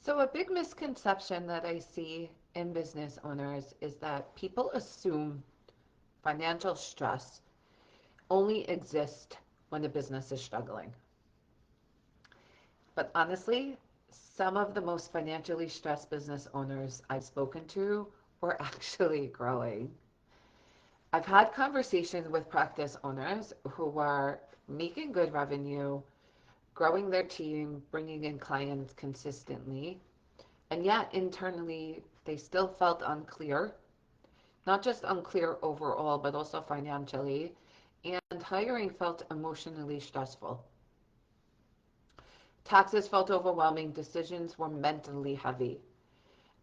So, a big misconception that I see in business owners is that people assume financial stress only exists when a business is struggling. But honestly, some of the most financially stressed business owners I've spoken to were actually growing. I've had conversations with practice owners who are making good revenue, growing their team, bringing in clients consistently, and yet internally they still felt unclear, not just unclear overall, but also financially, and hiring felt emotionally stressful. Taxes felt overwhelming, decisions were mentally heavy,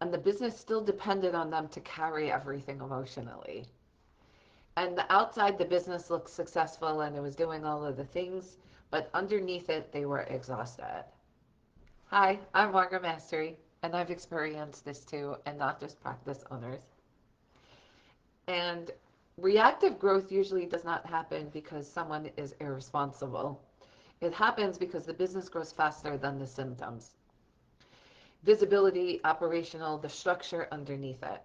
and the business still depended on them to carry everything emotionally. And the outside, the business looked successful and it was doing all of the things, but underneath it, they were exhausted. Hi, I'm Margaret Mastery, and I've experienced this too, and not just practice owners. And reactive growth usually does not happen because someone is irresponsible. It happens because the business grows faster than the symptoms. Visibility, operational, the structure underneath it.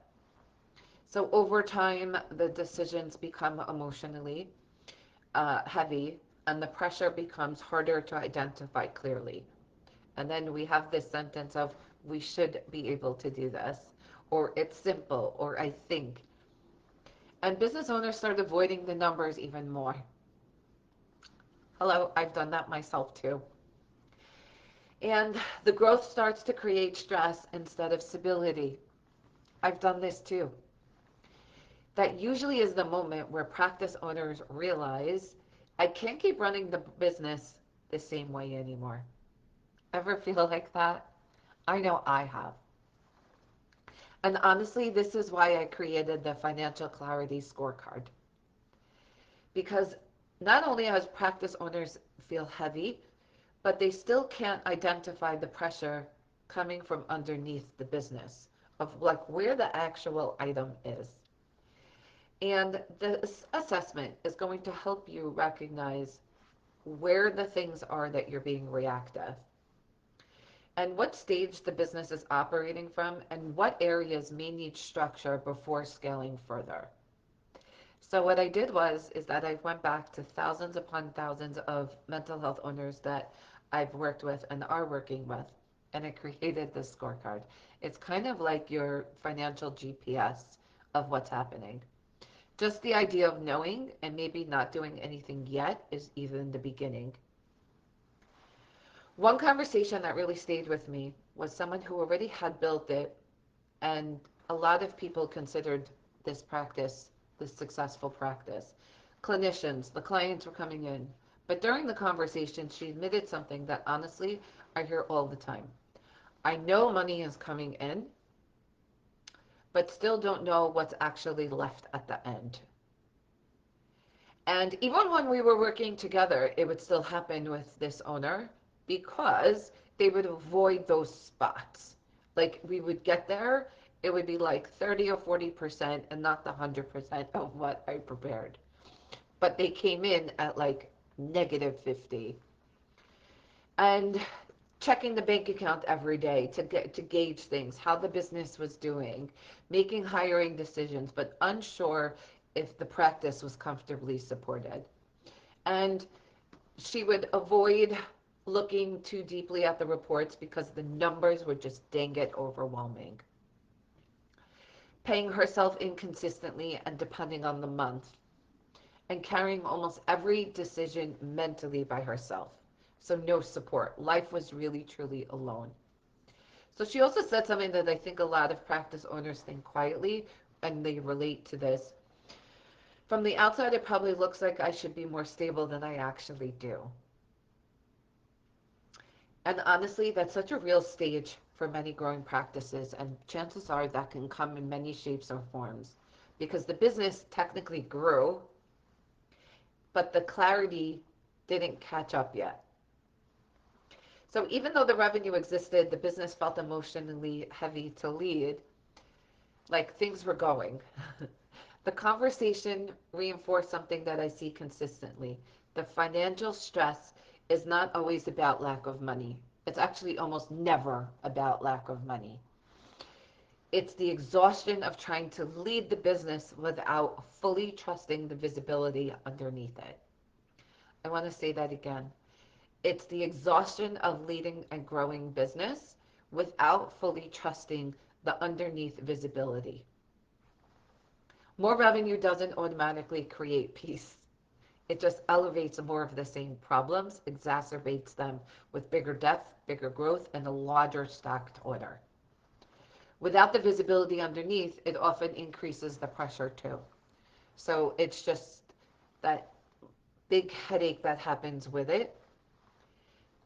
So over time, the decisions become emotionally heavy and the pressure becomes harder to identify clearly. And then we have this sentence of, we should be able to do this, or it's simple, or I think. And business owners start avoiding the numbers even more. Hello, I've done that myself too. And the growth starts to create stress instead of stability. I've done this too. That usually is the moment where practice owners realize I can't keep running the business the same way anymore. Ever feel like that? I know I have. And honestly, this is why I created the financial clarity scorecard. Because not only as practice owners feel heavy, but they still can't identify the pressure coming from underneath the business of like where the actual item is. And the assessment is going to help you recognize where the things are that you're being reactive and what stage the business is operating from and what areas may need structure before scaling further. So what I did was is that I went back to thousands upon thousands of mental health owners that I've worked with and are working with, and I created this scorecard. It's kind of like your financial GPS of what's happening. Just the idea of knowing and maybe not doing anything yet is even the beginning. One conversation that really stayed with me was someone who already had built it, and a lot of people considered this practice this successful practice. Clinicians, the clients were coming in. But during the conversation, she admitted something that honestly I hear all the time. I know money is coming in, but still don't know what's actually left at the end. And even when we were working together, it would still happen with this owner because they would avoid those spots. Like we would get there, it would be like 30 or 40% and not the 100% of what I prepared. But they came in at like negative 50. And checking the bank account every day to gauge things, how the business was doing, making hiring decisions, but unsure if the practice was comfortably supported. And she would avoid looking too deeply at the reports because the numbers were just dang it overwhelming. Paying herself inconsistently and depending on the month, and carrying almost every decision mentally by herself. So no support. Life was really, truly alone. So she also said something that I think a lot of practice owners think quietly, and they relate to this. From the outside, it probably looks like I should be more stable than I actually do. And honestly, that's such a real stage for many growing practices, and chances are that can come in many shapes or forms because the business technically grew, but the clarity didn't catch up yet. So even though the revenue existed, the business felt emotionally heavy to lead, like things were going. The conversation reinforced something that I see consistently. The financial stress is not always about lack of money. It's actually almost never about lack of money. It's the exhaustion of trying to lead the business without fully trusting the visibility underneath it. I want to say that again. It's the exhaustion of leading and growing business without fully trusting the underneath visibility. More revenue doesn't automatically create peace. It just elevates more of the same problems, exacerbates them with bigger depth, bigger growth, and a larger stacked order. Without the visibility underneath, it often increases the pressure too. So it's just that big headache that happens with it.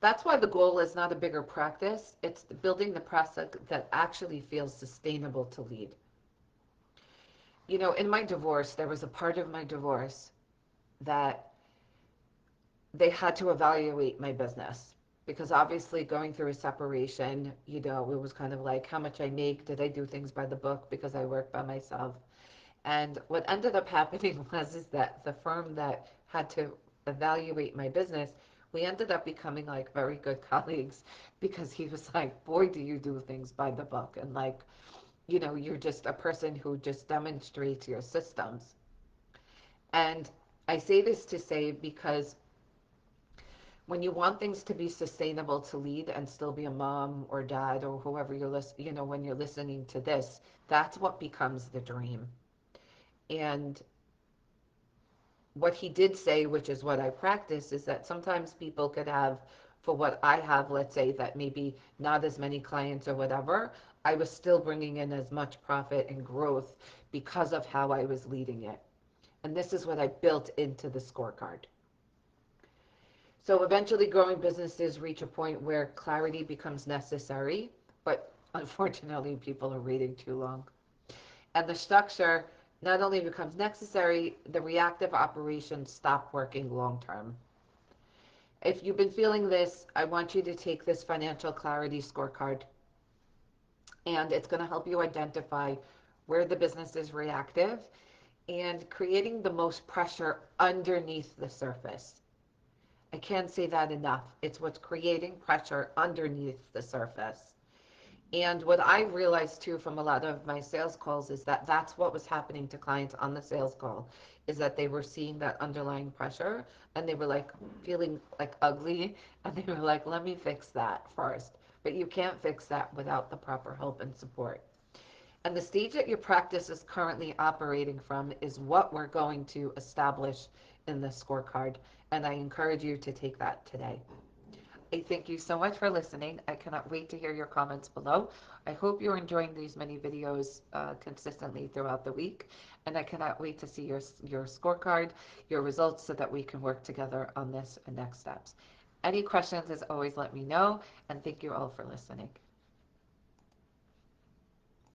That's why the goal is not a bigger practice, it's building the process that actually feels sustainable to lead. In my divorce, there was a part of my divorce that they had to evaluate my business because obviously going through a separation, it was kind of like how much I make, did I do things by the book because I work by myself. And what ended up happening was is that the firm that had to evaluate my business, we ended up becoming like very good colleagues because he was like, boy, do you do things by the book. And like, you're just a person who just demonstrates your systems. And I say this to say because when you want things to be sustainable to lead and still be a mom or dad or whoever you're when you're listening to this, that's what becomes the dream. And what he did say, which is what I practice, is that sometimes people could have, for what I have, let's say that maybe not as many clients or whatever, I was still bringing in as much profit and growth because of how I was leading it. And this is what I built into the scorecard. So eventually, growing businesses reach a point where clarity becomes necessary, but unfortunately, people are reading too long. And the structure not only becomes necessary, the reactive operations stop working long term. If you've been feeling this, I want you to take this financial clarity scorecard, and it's going to help you identify where the business is reactive and creating the most pressure underneath the surface. I can't say that enough. It's what's creating pressure underneath the surface. And what I realized too from a lot of my sales calls is that that's what was happening to clients on the sales call, is that they were seeing that underlying pressure and they were like feeling like ugly and they were like, let me fix that first. But you can't fix that without the proper help and support. And the stage that your practice is currently operating from is what we're going to establish in the scorecard. And I encourage you to take that today. I thank you so much for listening. I cannot wait to hear your comments below. I hope you're enjoying these many videos consistently throughout the week. And I cannot wait to see your scorecard, your results, so that we can work together on this and next steps. Any questions, as always, let me know. And thank you all for listening.